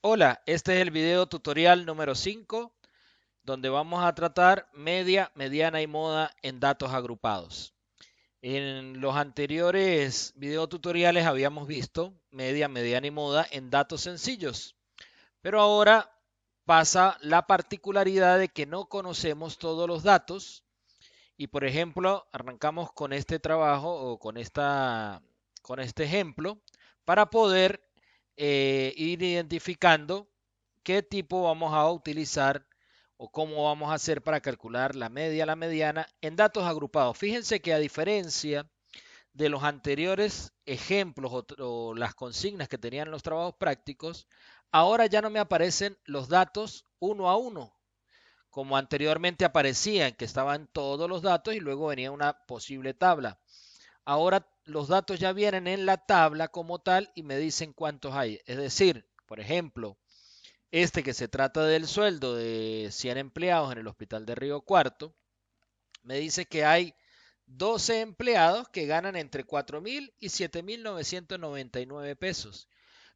Hola, este es el video tutorial número 5, donde vamos a tratar media, mediana y moda en datos agrupados. En los anteriores video tutoriales habíamos visto media, mediana y moda en datos sencillos, pero ahora pasa la particularidad de que no conocemos todos los datos y, por ejemplo, arrancamos con este trabajo o con este ejemplo para poder ir identificando qué tipo vamos a utilizar o cómo vamos a hacer para calcular la media, la mediana en datos agrupados. Fíjense que a diferencia de los anteriores ejemplos o las consignas que tenían los trabajos prácticos, ahora ya no me aparecen los datos uno a uno, como anteriormente aparecían, que estaban todos los datos y luego venía una posible tabla. Ahora los datos ya vienen en la tabla como tal y me dicen cuántos hay. Es decir, por ejemplo, este que se trata del sueldo de 100 empleados en el Hospital de Río Cuarto, me dice que hay 12 empleados que ganan entre 4.000 y 7.999 pesos.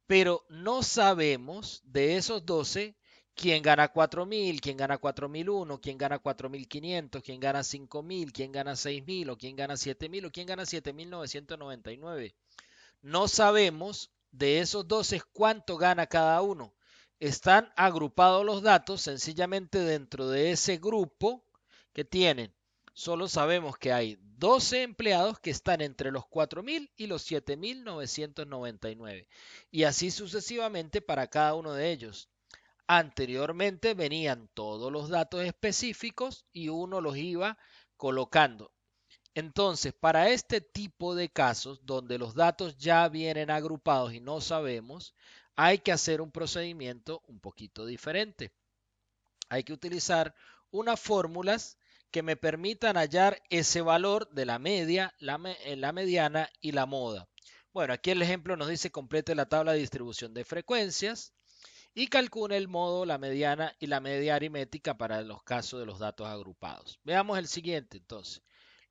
Pero no sabemos de esos 12 quién gana 4.000, quién gana 4.001, quién gana 4.500, quién gana 5.000, quién gana 6.000 o quién gana 7.000 o quién gana 7.999. No sabemos de esos 12 cuánto gana cada uno. Están agrupados los datos sencillamente dentro de ese grupo que tienen. Solo sabemos que hay 12 empleados que están entre los 4.000 y los 7.999. Y así sucesivamente para cada uno de ellos. Anteriormente venían todos los datos específicos y uno los iba colocando. Entonces, para este tipo de casos donde los datos ya vienen agrupados y no sabemos, hay que hacer un procedimiento un poquito diferente. Hay que utilizar unas fórmulas que me permitan hallar ese valor de la media, la mediana y la moda. Bueno, aquí el ejemplo nos dice complete la tabla de distribución de frecuencias y calcule el modo, la mediana y la media aritmética para los casos de los datos agrupados. Veamos el siguiente entonces.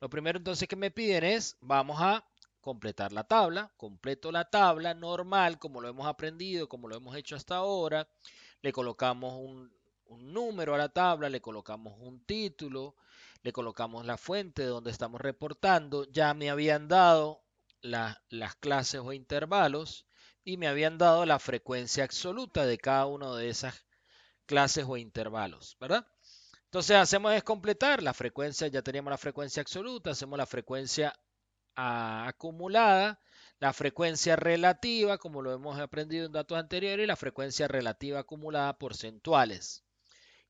Lo primero entonces que me piden es, vamos a completar la tabla. Completo la tabla normal, como lo hemos aprendido, como lo hemos hecho hasta ahora. Le colocamos un número a la tabla, le colocamos un título, le colocamos la fuente de donde estamos reportando. Ya me habían dado las clases o intervalos y me habían dado la frecuencia absoluta de cada una de esas clases o intervalos, ¿verdad? Entonces hacemos es completar la frecuencia, ya teníamos la frecuencia absoluta, hacemos la frecuencia acumulada, la frecuencia relativa, como lo hemos aprendido en datos anteriores, y la frecuencia relativa acumulada porcentuales.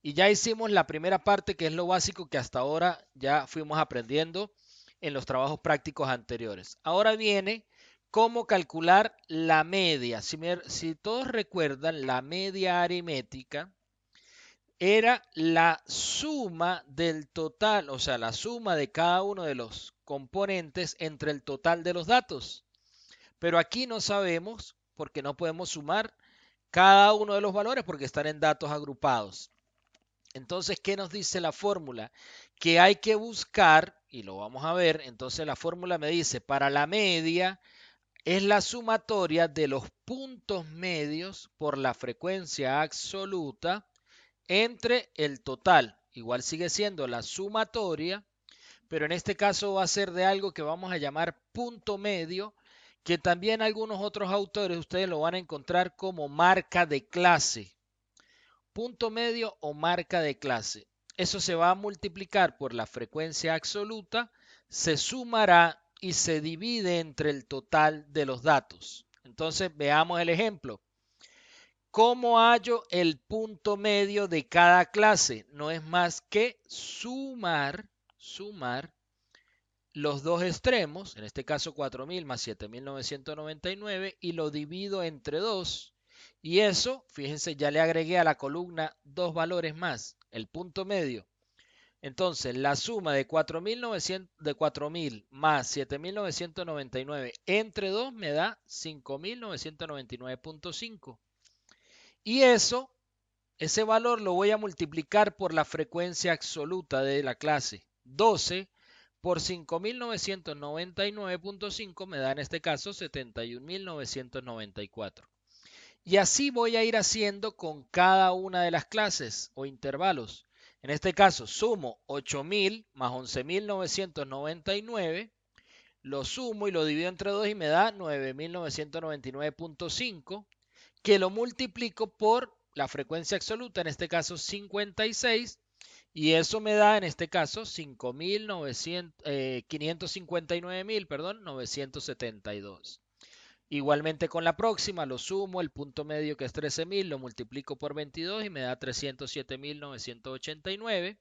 Y ya hicimos la primera parte, que es lo básico que hasta ahora ya fuimos aprendiendo en los trabajos prácticos anteriores. Ahora viene cómo calcular la media. Si todos recuerdan, la media aritmética era la suma del total, o sea, la suma de cada uno de los componentes entre el total de los datos. Pero aquí no sabemos porque no podemos sumar cada uno de los valores porque están en datos agrupados. Entonces, ¿qué nos dice la fórmula? Que hay que buscar, y lo vamos a ver, entonces la fórmula me dice, para la media es la sumatoria de los puntos medios por la frecuencia absoluta entre el total. Igual sigue siendo la sumatoria, pero en este caso va a ser de algo que vamos a llamar punto medio, que también algunos otros autores ustedes lo van a encontrar como marca de clase. Punto medio o marca de clase. Eso se va a multiplicar por la frecuencia absoluta, se sumará y se divide entre el total de los datos. Entonces veamos el ejemplo. ¿Cómo hallo el punto medio de cada clase? No es más que sumar los dos extremos, en este caso 4.000 más 7.999, y lo divido entre 2. Y eso, fíjense, ya le agregué a la columna dos valores más, el punto medio. Entonces, la suma de 4.000 más 7.999 entre 2 me da 5.999.5. Y eso, ese valor lo voy a multiplicar por la frecuencia absoluta de la clase. 12 por 5.999.5 me da en este caso 71.994. Y así voy a ir haciendo con cada una de las clases o intervalos. En este caso, sumo 8.000 más 11.999, lo sumo y lo divido entre 2 y me da 9.999.5, que lo multiplico por la frecuencia absoluta, en este caso 56, y eso me da en este caso 559.000, perdón, 972. Igualmente con la próxima, lo sumo, el punto medio que es 13.000, lo multiplico por 22 y me da 307.989.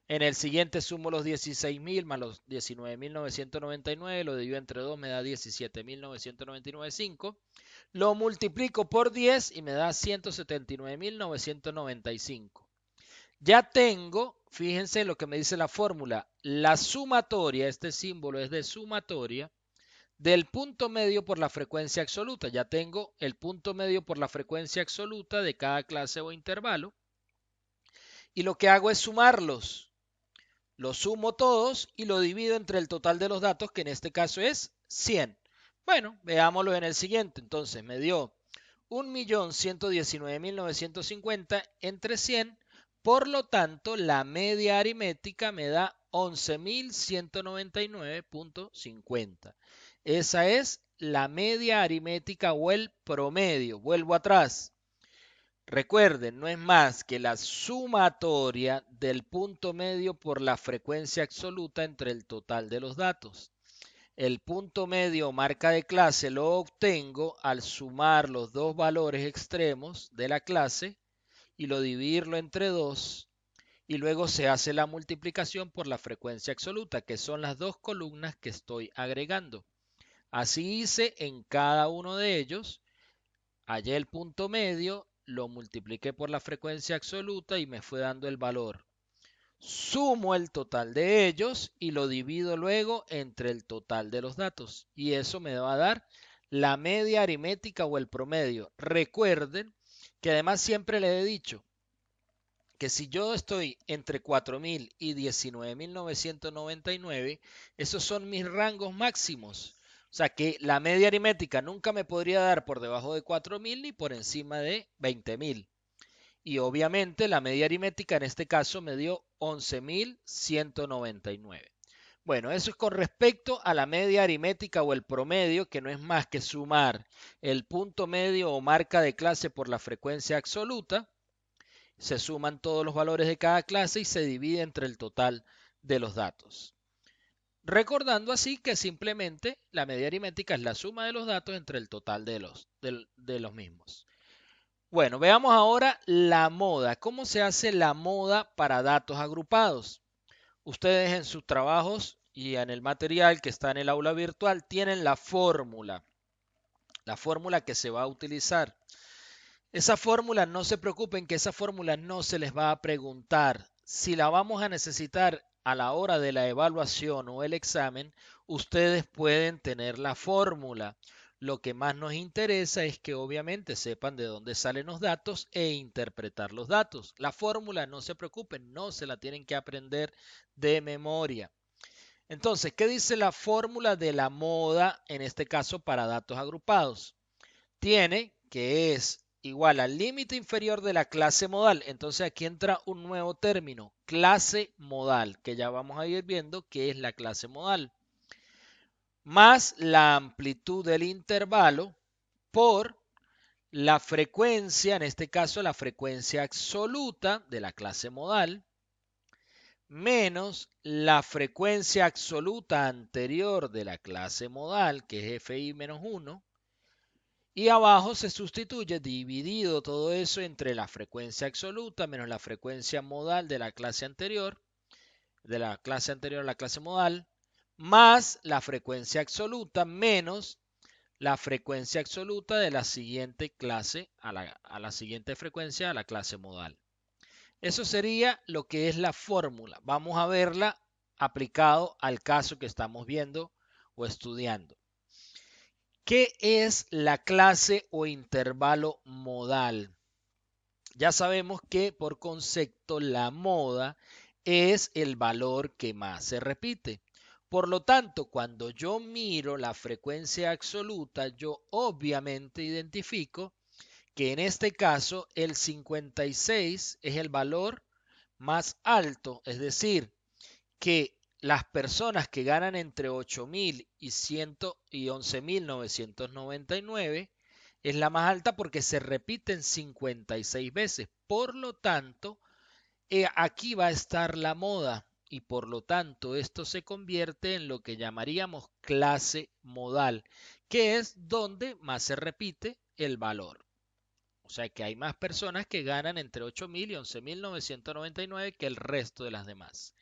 En el siguiente sumo los 16.000 más los 19.999, lo divido entre 2, me da 17.999.5. Lo multiplico por 10 y me da 179.995. Ya tengo, fíjense lo que me dice la fórmula, la sumatoria, este símbolo es de sumatoria, del punto medio por la frecuencia absoluta. Ya tengo el punto medio por la frecuencia absoluta de cada clase o intervalo. Y lo que hago es sumarlos. Los sumo todos y lo divido entre el total de los datos, que en este caso es 100. Bueno, veámoslo en el siguiente. Entonces me dio 1.119.950 entre 100. Por lo tanto, la media aritmética me da 11.199.50. Esa es la media aritmética o el promedio. Vuelvo atrás. Recuerden, no es más que la sumatoria del punto medio por la frecuencia absoluta entre el total de los datos. El punto medio o marca de clase lo obtengo al sumar los dos valores extremos de la clase y lo dividirlo entre 2 y luego se hace la multiplicación por la frecuencia absoluta, que son las dos columnas que estoy agregando. Así hice en cada uno de ellos. Hallé el punto medio, lo multipliqué por la frecuencia absoluta y me fue dando el valor. Sumo el total de ellos y lo divido luego entre el total de los datos. Y eso me va a dar la media aritmética o el promedio. Recuerden que además siempre le he dicho que si yo estoy entre 4.000 y 19.999, esos son mis rangos máximos. O sea que la media aritmética nunca me podría dar por debajo de 4.000 ni por encima de 20.000. Y obviamente la media aritmética en este caso me dio 11.199. Bueno, eso es con respecto a la media aritmética o el promedio, que no es más que sumar el punto medio o marca de clase por la frecuencia absoluta. Se suman todos los valores de cada clase y se divide entre el total de los datos. Recordando así que simplemente la media aritmética es la suma de los datos entre el total de los mismos. Bueno, veamos ahora la moda. ¿Cómo se hace la moda para datos agrupados? Ustedes en sus trabajos y en el material que está en el aula virtual tienen la fórmula que se va a utilizar. Esa fórmula, no se preocupen que esa fórmula no se les va a preguntar. Si la vamos a necesitar a la hora de la evaluación o el examen, ustedes pueden tener la fórmula. Lo que más nos interesa es que obviamente sepan de dónde salen los datos e interpretar los datos. La fórmula, no se preocupen, no se la tienen que aprender de memoria. Entonces, ¿qué dice la fórmula de la moda, en este caso para datos agrupados? Tiene que es igual al límite inferior de la clase modal. Entonces aquí entra un nuevo término, clase modal, que ya vamos a ir viendo qué es la clase modal, más la amplitud del intervalo por la frecuencia, en este caso la frecuencia absoluta de la clase modal, menos la frecuencia absoluta anterior de la clase modal, que es FI menos 1, y abajo se sustituye dividido todo eso entre la frecuencia absoluta menos la frecuencia modal de la clase anterior a la clase modal, más la frecuencia absoluta menos la frecuencia absoluta de la siguiente clase a la siguiente frecuencia a la clase modal. Eso sería lo que es la fórmula. Vamos a verla aplicado al caso que estamos viendo o estudiando. ¿Qué es la clase o intervalo modal? Ya sabemos que por concepto la moda es el valor que más se repite. Por lo tanto, cuando yo miro la frecuencia absoluta, yo obviamente identifico que en este caso el 56 es el valor más alto, es decir, que las personas que ganan entre 8.000 y 11.999 es la más alta porque se repiten 56 veces. Por lo tanto, aquí va a estar la moda y por lo tanto esto se convierte en lo que llamaríamos clase modal, que es donde más se repite el valor. O sea que hay más personas que ganan entre 8.000 y 11.999 que el resto de las demás.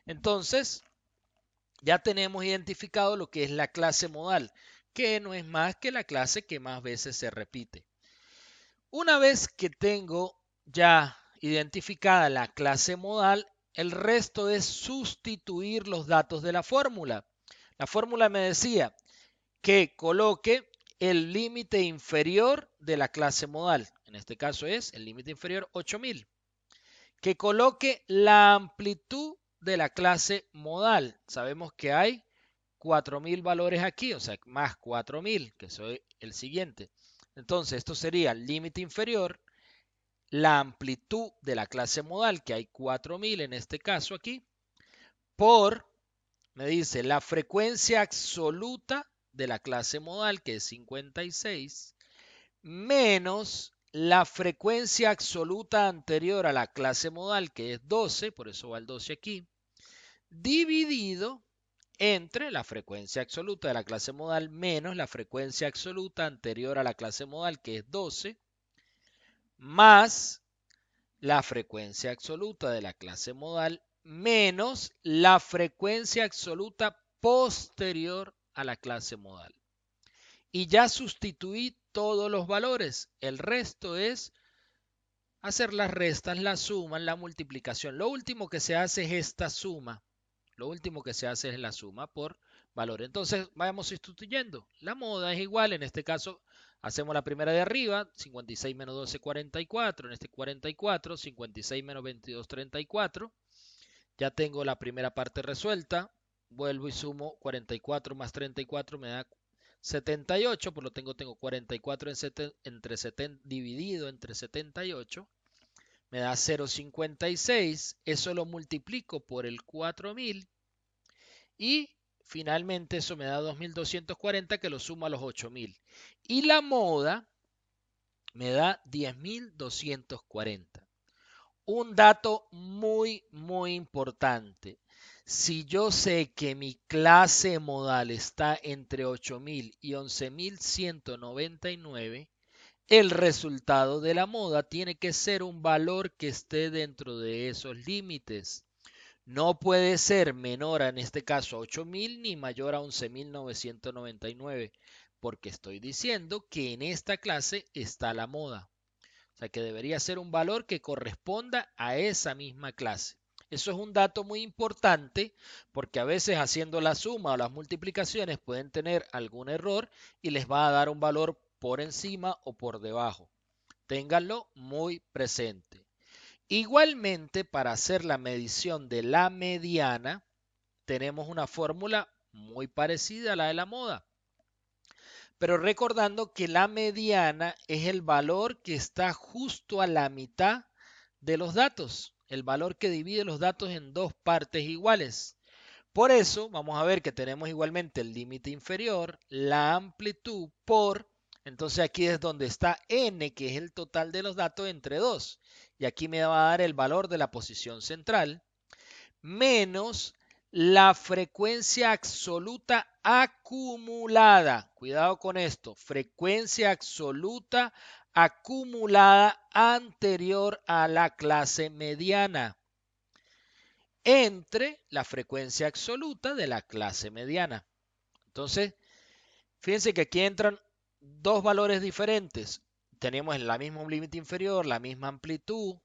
Entonces, ya tenemos identificado lo que es la clase modal, que no es más que la clase que más veces se repite. Una vez que tengo ya identificada la clase modal, el resto es sustituir los datos de la fórmula. La fórmula me decía que coloque el límite inferior de la clase modal. En este caso es el límite inferior 8.000. Que coloque la amplitud de la clase modal. Sabemos que hay 4.000 valores aquí, o sea, más 4.000, que soy el siguiente. Entonces, esto sería el límite inferior, la amplitud de la clase modal, que hay 4.000 en este caso aquí, por, me dice, la frecuencia absoluta de la clase modal, que es 56, menos la frecuencia absoluta anterior a la clase modal, que es 12, por eso va el 12 aquí, dividido entre la frecuencia absoluta de la clase modal menos la frecuencia absoluta anterior a la clase modal, que es 12, más la frecuencia absoluta de la clase modal menos la frecuencia absoluta posterior a la clase modal. Y ya sustituí todos los valores. El resto es hacer las restas, la suma, la multiplicación. Lo último que se hace es esta suma. Lo último que se hace es la suma por valor. Entonces vamos sustituyendo. La moda es igual. En este caso hacemos la primera de arriba. 56 menos 12, 44. En este 44. 56 menos 22, 34. Ya tengo la primera parte resuelta. Vuelvo y sumo 44 más 34 me da 78. Por lo tanto tengo 44 entre 70, dividido entre 78. Me da 0,56. Eso lo multiplico por el 4.000. Y finalmente eso me da 2.240 que lo sumo a los 8.000. Y la moda me da 10.240. Un dato muy, muy importante. Si yo sé que mi clase modal está entre 8.000 y 11.199, el resultado de la moda tiene que ser un valor que esté dentro de esos límites. No puede ser menor en este caso a 8.000 ni mayor a 11.999, porque estoy diciendo que en esta clase está la moda. O sea que debería ser un valor que corresponda a esa misma clase. Eso es un dato muy importante porque a veces haciendo la suma o las multiplicaciones pueden tener algún error y les va a dar un valor por encima o por debajo. Ténganlo muy presente. Igualmente, para hacer la medición de la mediana, tenemos una fórmula muy parecida a la de la moda. Pero recordando que la mediana es el valor que está justo a la mitad de los datos, el valor que divide los datos en dos partes iguales. Por eso vamos a ver que tenemos igualmente el límite inferior, la amplitud por, entonces aquí es donde está n, que es el total de los datos entre 2. Y aquí me va a dar el valor de la posición central, menos la frecuencia absoluta acumulada. Cuidado con esto, frecuencia absoluta acumulada anterior a la clase mediana entre la frecuencia absoluta de la clase mediana. Entonces, fíjense que aquí entran dos valores diferentes. Tenemos el mismo límite inferior, la misma amplitud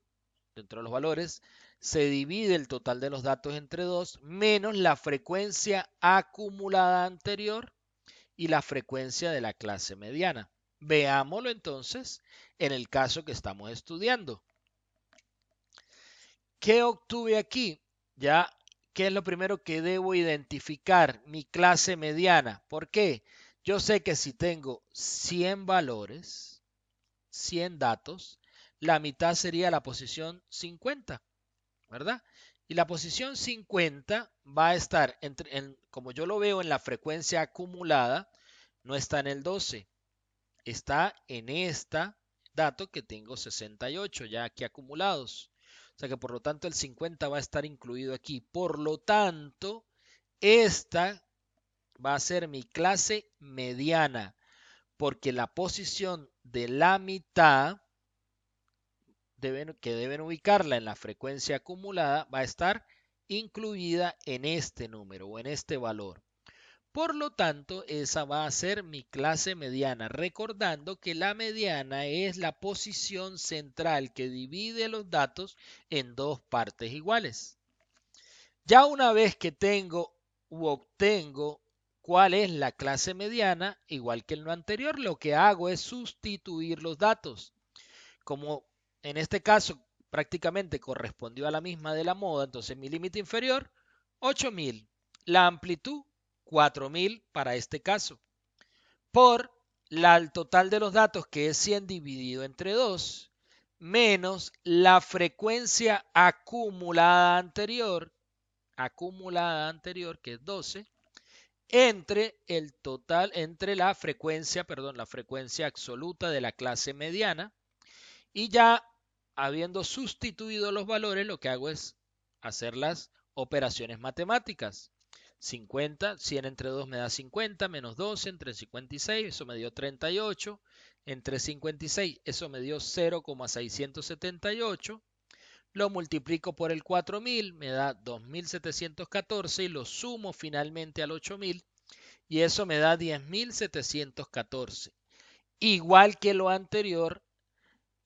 dentro de los valores. Se divide el total de los datos entre 2 menos la frecuencia acumulada anterior y la frecuencia de la clase mediana. Veámoslo entonces en el caso que estamos estudiando. ¿Qué obtuve aquí? Ya, ¿qué es lo primero que debo identificar? Mi clase mediana. ¿Por qué? Yo sé que si tengo 100 valores, 100 datos, la mitad sería la posición 50, ¿verdad? Y la posición 50 va a estar, como yo lo veo en la frecuencia acumulada, no está en el 12, está en esta dato que tengo 68 ya aquí acumulados. O sea que por lo tanto el 50 va a estar incluido aquí. Por lo tanto, esta va a ser mi clase mediana, porque la posición de la mitad que deben ubicarla en la frecuencia acumulada va a estar incluida en este número o en este valor. Por lo tanto, esa va a ser mi clase mediana, recordando que la mediana es la posición central que divide los datos en dos partes iguales. Ya una vez que tengo u obtengo cuál es la clase mediana, igual que en lo anterior, lo que hago es sustituir los datos. Como en este caso prácticamente correspondió a la misma de la moda, entonces mi límite inferior, 8000. La amplitud, 4000 para este caso. Por el total de los datos, que es 100 dividido entre 2, menos la frecuencia acumulada anterior, que es 12, entre el total, entre la frecuencia absoluta de la clase mediana. Y ya habiendo sustituido los valores, lo que hago es hacer las operaciones matemáticas. 50, 100 entre 2 me da 50, menos 12 entre 56, eso me dio 38. Entre 56, eso me dio 0,678. Lo multiplico por el 4000, me da 2714 y lo sumo finalmente al 8000 y eso me da 10714. Igual que lo anterior,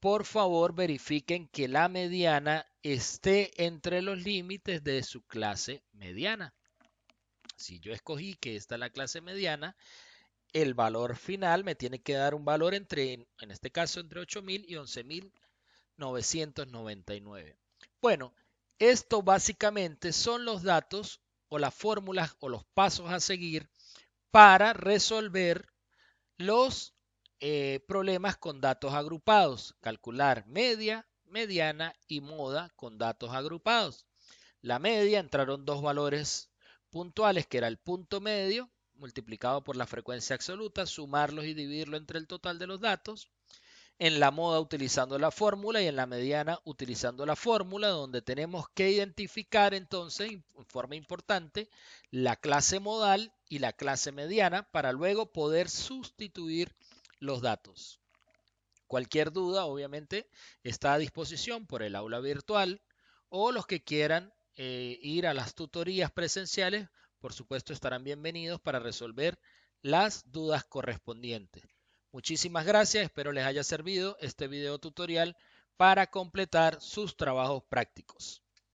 por favor verifiquen que la mediana esté entre los límites de su clase mediana. Si yo escogí que esta es la clase mediana, el valor final me tiene que dar un valor en este caso, entre 8000 y 11999. Bueno, esto básicamente son los datos o las fórmulas o los pasos a seguir para resolver los problemas con datos agrupados. Calcular media, mediana y moda con datos agrupados. La media entraron dos valores puntuales, que era el punto medio multiplicado por la frecuencia absoluta, sumarlos y dividirlo entre el total de los datos. En la moda utilizando la fórmula y en la mediana utilizando la fórmula, donde tenemos que identificar entonces, en forma importante, la clase modal y la clase mediana para luego poder sustituir los datos. Cualquier duda, obviamente, está a disposición por el aula virtual o los que quieran ir a las tutorías presenciales, por supuesto, estarán bienvenidos para resolver las dudas correspondientes. Muchísimas gracias, espero les haya servido este video tutorial para completar sus trabajos prácticos.